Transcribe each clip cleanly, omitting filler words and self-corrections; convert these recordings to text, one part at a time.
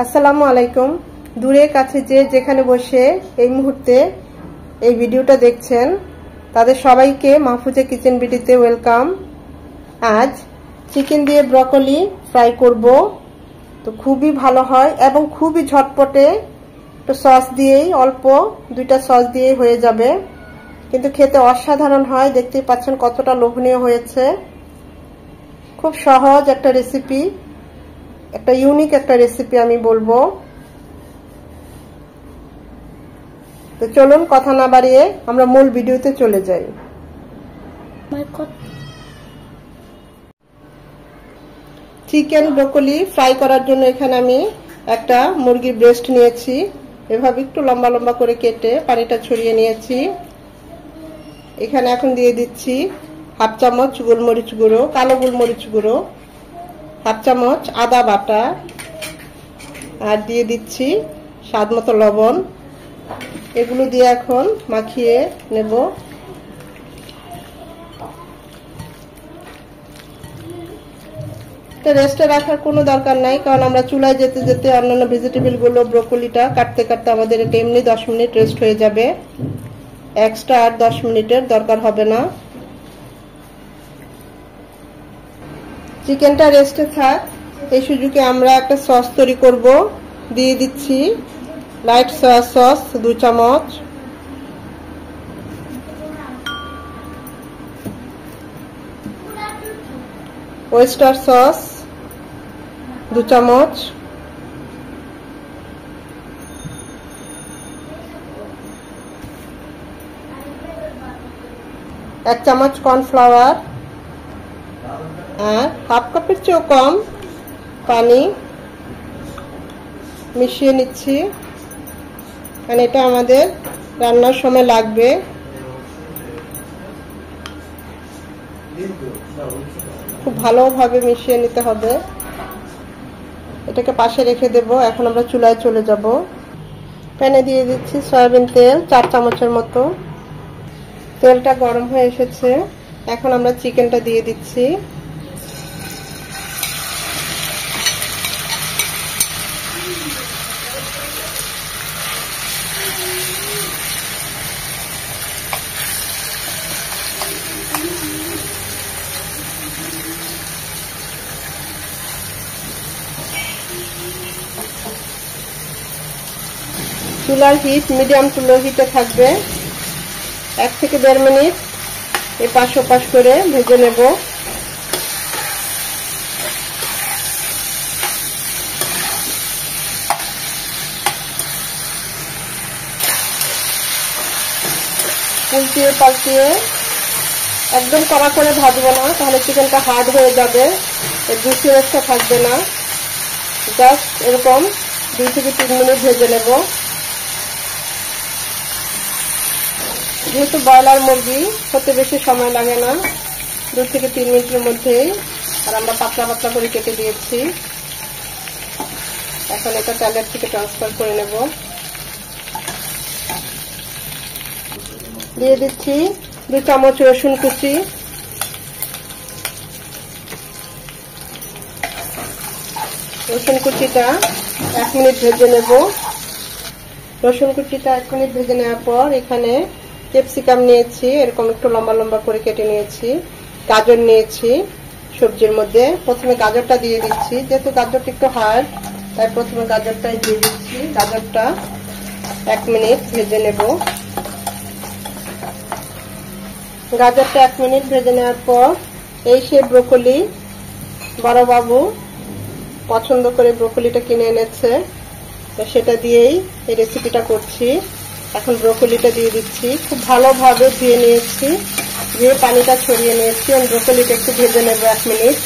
আসসালামু আলাইকুম। দূরে কাছে যে যেখানে বসে এই মুহূর্তে এই ভিডিওটা দেখছেন তাদের সবাইকে মাহফুজা কিচেন বিডিতে ওয়েলকাম। আজ চিকেন দিয়ে ব্রকলি ফ্রাই করব। তো খুবই ভালো হয় এবং খুবই ঝটপটে, একটু সস দিয়েই, অল্প দুইটা সস দিয়েই হয়ে যাবে, কিন্তু খেতে অসাধারণ হয়। দেখতেই পাচ্ছেন কতটা লোভনীয় হয়েছে। খুব সহজ একটা রেসিপি, একটা ইউনিক একটা রেসিপি আমি বলবো। তো চলুন কথা না বাড়িয়ে আমরা মূল ভিডিওতে চলে যাই। চিকেন ব্রোকলি ফ্রাই করার জন্য এখানে আমি একটা মুরগির ব্রেস্ট নিয়েছি, এভাবে একটু লম্বা লম্বা করে কেটে পানিটা ছড়িয়ে নিয়েছি। এখানে এখন দিয়ে দিচ্ছি হাফ চামচ গোলমরিচ গুঁড়ো, কালো গোলমরিচ গুঁড়ো, হাফ চামচ আদা বাটা, আর দিয়ে দিচ্ছি স্বাদ মতো লবণ। এগুলো দিয়ে এখন মাখিয়ে নেব। রেস্টে রাখার কোনো দরকার নাই, কারণ আমরা চুলায় যেতে যেতে অন্যান্য ভেজিটেবল গুলো ব্রোকলিটা কাটতে কাটতে আমাদের এটা এমনি 10 মিনিট রেস্ট হয়ে যাবে। এক্সট্রা আর 10 মিনিটের দরকার হবে না। চিকেনটা রেস্টে থাক, এই সুযোগে আমরা একটা সস তৈরি করব। দিয়ে দিচ্ছি লাইট সয়া সস 2 চামচ, ওয়েস্টার সস 2 চামচ, এক চামচ কর্নফ্লাওয়ার, আর হাফ কাপের চেয়েও কম পানি মিশিয়ে নিচ্ছি, কারণ এটা আমাদের রান্নার সময় লাগবে। খুব ভালোভাবে মিশিয়ে নিতে হবে। এটাকে পাশে রেখে দেব। এখন আমরা চুলায় চলে যাব। প্যানে দিয়ে দিচ্ছি সয়াবিন তেল 4 চামচের মতো। তেলটা গরম হয়ে এসেছে, এখন আমরা চিকেনটা দিয়ে দিচ্ছি। চুলার হিট মিডিয়াম টু লো হিটে থাকবে। 1 থেকে 1.5 মিনিট এপাশ ওপাশ করে ভেজে নেব। উল্টিয়ে পাল্টিয়ে একদম কড়া করে ভাজবো না, তাহলে চিকেনটা হার্ড হয়ে যাবে, এর জুসিনেসটা থাকবে না। জাস্ট এরকম 2 থেকে 3 মিনিট ভেজে নেব। যেহেতু ব্রয়লার মুরগি হতে বেশি সময় লাগে না, 2 থেকে 3 মিনিটের মধ্যেই। আর আমরা পাতলা পাতলা করে কেটে দিয়েছি। এখন এটা তেলের থেকে ট্রান্সফার করে নেব। দিয়ে দিচ্ছি 2 চামচ রসুন কুচি, রসুন কুচিটা 1 মিনিট ভেজে নেব। রসুন কুচিটা 1 মিনিট ভেজে নেওয়ার পর এখানে ক্যাপসিকাম নিয়েছি, এরকম একটু লম্বা লম্বা করে কেটে নিয়েছি। গাজর নিয়েছি সবজির মধ্যে। প্রথমে গাজরটা দিয়ে দিচ্ছি, যেহেতু গাজরটা একটু হার্ড, তাই প্রথমে গাজরটাই দিয়ে দিচ্ছি। গাজরটা 1 মিনিট ভেজে নেব। গাজরটা 1 মিনিট ভেজে নেওয়ার পর এই সে ব্রোকলি, বড় বাবু পছন্দ করে ব্রোকলিটা কিনে এনেছে, তো সেটা দিয়েই এই রেসিপিটা করছি। এখন ব্রোকলিটা দিয়ে দিচ্ছি। খুব ভালোভাবে ধুয়ে নিয়েছি, ধুয়ে পানিটা ছড়িয়ে নিয়েছি। আমি ব্রোকলিটা একটু ভেজে নেব 1 মিনিট।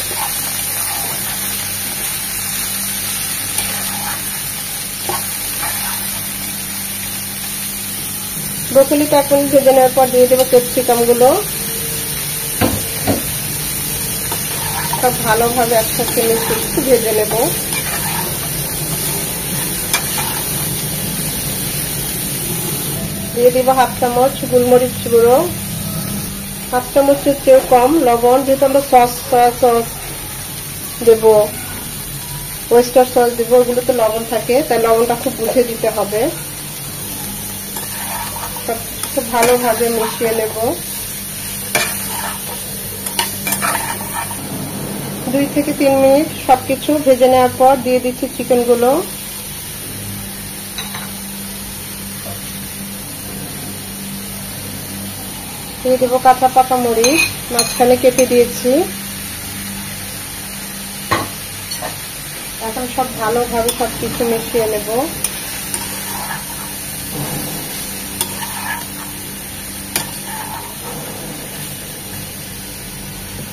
ব্রোকলিটা 1 মিনিট ভেজে নেওয়ার পর দিয়ে দেবো ক্যাপসিকাম গুলো। সব ভালোভাবে একসাথে মিশিয়ে একটু ভেজে নেব। দিয়ে দিব হাফ চামচ গোলমরিচ গুঁড়ো, হাফ চামচের চেয়েও কম লবণ, যেহেতু আমরা সয়া সস দেব। ওয়েস্টার সস দিব, ওগুলোতে লবণ থাকে, তাই লবণটা খুব বুঝে দিতে হবে। সবকিছু ভালোভাবে মিশিয়ে নেব। 2 থেকে 3 মিনিট সবকিছু ভেজে নেওয়ার পর দিয়ে দিচ্ছি চিকেনগুলো। দিয়ে দেবো কাঁচা পাকা মরিচ, মাঝখানে কেটে দিয়েছি। এখন সব ভালোভাবে সবকিছু মিশিয়ে নেব।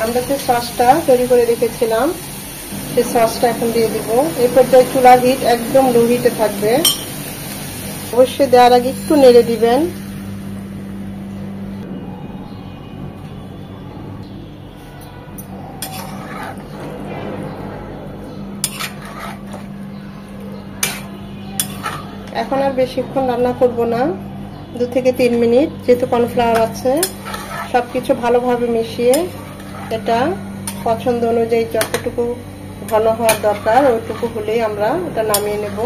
আমরা যে সসটা তৈরি করে রেখেছিলাম সেই সসটা এখন দিয়ে দিব। এই পর্যায়ে চুলার হিট একদম লো হিটে থাকবে। অবশ্যই দেওয়ার আগে একটু নেড়ে দিবেন। এখন আর বেশিক্ষণ রান্না করব না, 2 থেকে 3 মিনিট, যেহেতু কর্নফ্লাওয়ার আছে। সবকিছু ভালোভাবে মিশিয়ে এটা পছন্দ অনুযায়ী যতটুকু ঘন হওয়ার দরকার ওইটুকু হলেই আমরা এটা নামিয়ে নেব।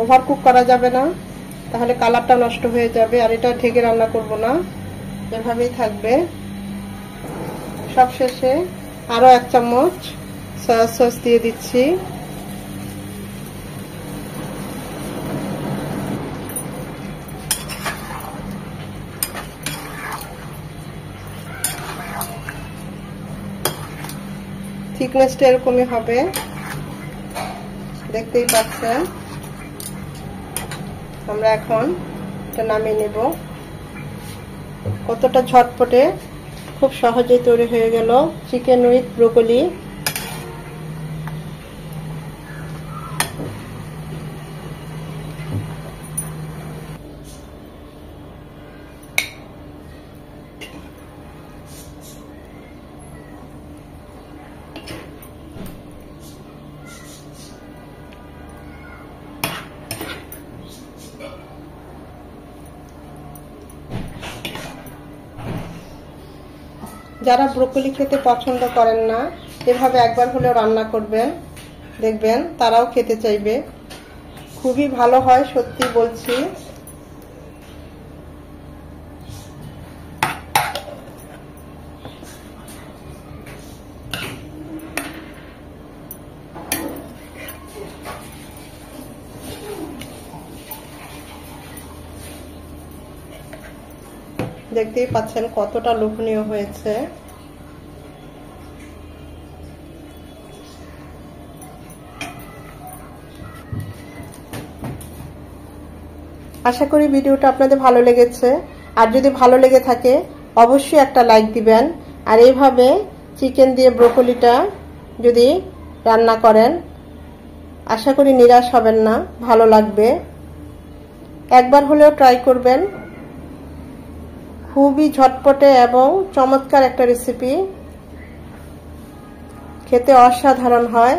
ওভার কুক করা যাবে না, তাহলে কালারটা নষ্ট হয়ে যাবে। আর এটা ঢেকে রান্না করব না, এভাবেই থাকবে। সবশেষে আরো 1 চামচ সয়া সস দিয়ে দিচ্ছি। থিকনেসটা এরকমই হবে, দেখতেই পাচ্ছেন। আমরা এখন এটা নামিয়ে নেব। কতটা ঝটপটে খুব সহজেই তৈরি হয়ে গেল চিকেন উইথ ব্রোকলি। যারা ব্রোকলি খেতে পছন্দ করেন না, এভাবে একবার হলেও রান্না করবেন, দেখবেন তারাও খেতে চাইবে। খুবই ভালো হয়, সত্যি বলছি। দেখতেই পাচ্ছেন কতটা লোভনীয় হয়েছে। আশা করি ভিডিওটা আপনাদের ভালো লেগেছে। আর যদি ভালো লেগে থাকে অবশ্যই একটা লাইক দিবেন। আর এইভাবে চিকেন দিয়ে ব্রোকলিটা যদি রান্না করেন আশা করি নিরাশ হবেন না, ভালো লাগবে। একবার হলেও ট্রাই করবেন। খুবই ঝটপটে এবং চমৎকার একটা রেসিপি, খেতে অসাধারণ হয়।